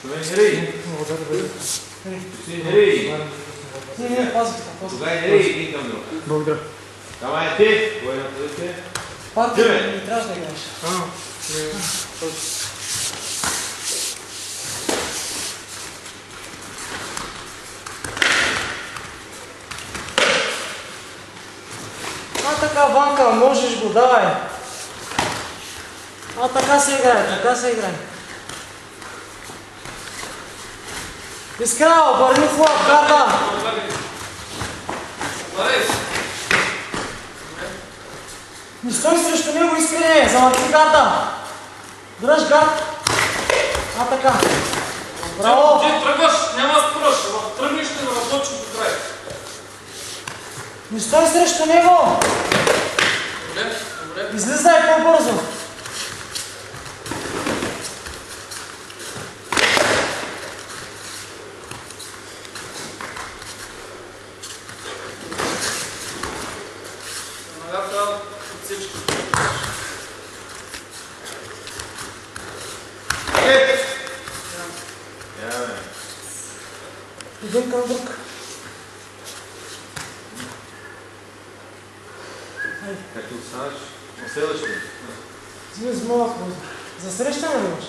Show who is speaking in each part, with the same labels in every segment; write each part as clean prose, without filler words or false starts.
Speaker 1: Нерей! Нерей!
Speaker 2: Не, пазите.
Speaker 1: Тогава нерей и един към друг.
Speaker 2: Благодаря.
Speaker 1: Давай ти, кой на позиция?
Speaker 2: Партия не трябваше да играеш. Така, Ванка, можеш го, давай. Така се играе, така се играе. Искра, обърни флаг, гарда. Не стой срещу него, Искрене, замърти гарда. Дръж гард. Така. Браво.
Speaker 3: Ти тръгваш, няма да спръш. Тръгнеш ще да работиш до край.
Speaker 2: Не стой срещу него.
Speaker 3: Добре, добре.
Speaker 2: Излизай по-бързо.
Speaker 3: Веднага трябва отсечки.
Speaker 2: Един към друг.
Speaker 1: Както останаш, оселаш ли?
Speaker 2: Взими с малък въздух. За срещане ли имаш?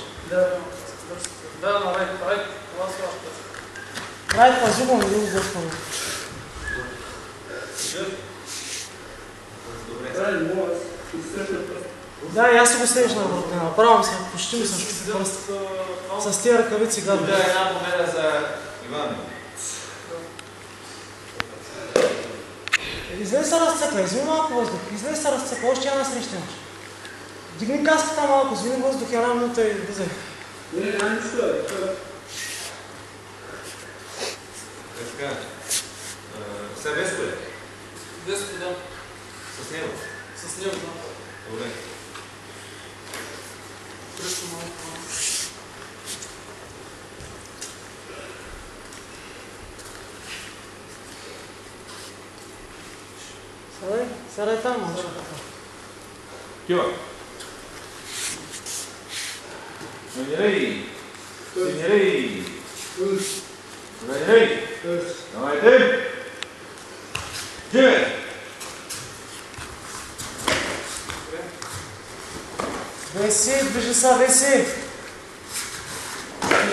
Speaker 3: Да, на райт, райт. Това са още.
Speaker 2: Райт, пази го, не го сблъскваме. Да, и аз си го следиш на върху. Направо се, почти ми също пръст. С тия ръкавици гадно.
Speaker 1: Да, една победа за Иван.
Speaker 2: Излез се разцепа, извини малко въздух. Излез се разцепа, още една среща имаш. Дигни каската малко, извини въздух, една минута и влизай.
Speaker 1: Така. Сега Веско е?
Speaker 3: Веско, да.
Speaker 1: С него?
Speaker 3: С него, да.
Speaker 1: Добре.
Speaker 3: Срещу малко.
Speaker 2: Сядай там, мълча.
Speaker 1: Кива. Нерей! Нерей! Нерей! Давайте! Джиме!
Speaker 2: Веси, движи са, веси!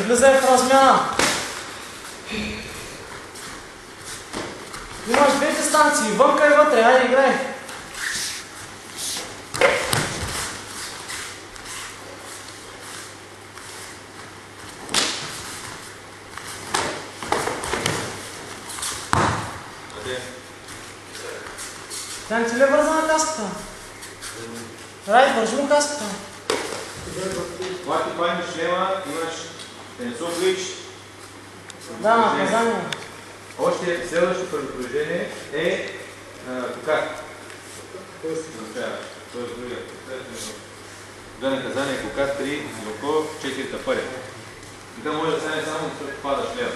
Speaker 2: Излизай в размяна! Имаш двете станции, вънка и вътре, айде играй! Тя не ти ли е вързана каската? Райт, вържи му каската.
Speaker 1: Когато паниш шлема, имаш тенсов лич.
Speaker 2: Да, наказание.
Speaker 1: Още следващото предупреждение е кокар. Тоест другия. Две наказания, кокар, 3 локо, 4 тапаря. И да може да стане само да падаш шлема.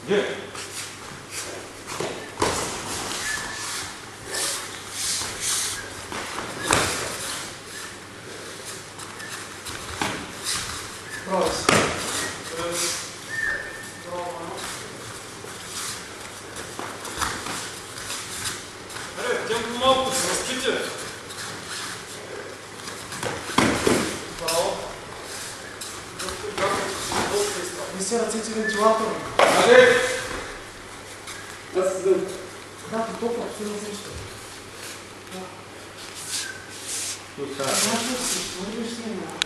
Speaker 1: Где?
Speaker 2: Брось.
Speaker 3: Темpo малко се разпите. Браво.
Speaker 2: Виси ръцете вентилатор.
Speaker 1: Аде!
Speaker 2: Да, потопа, ще да среща.
Speaker 1: Тут става.
Speaker 2: Знаеш ли си, ще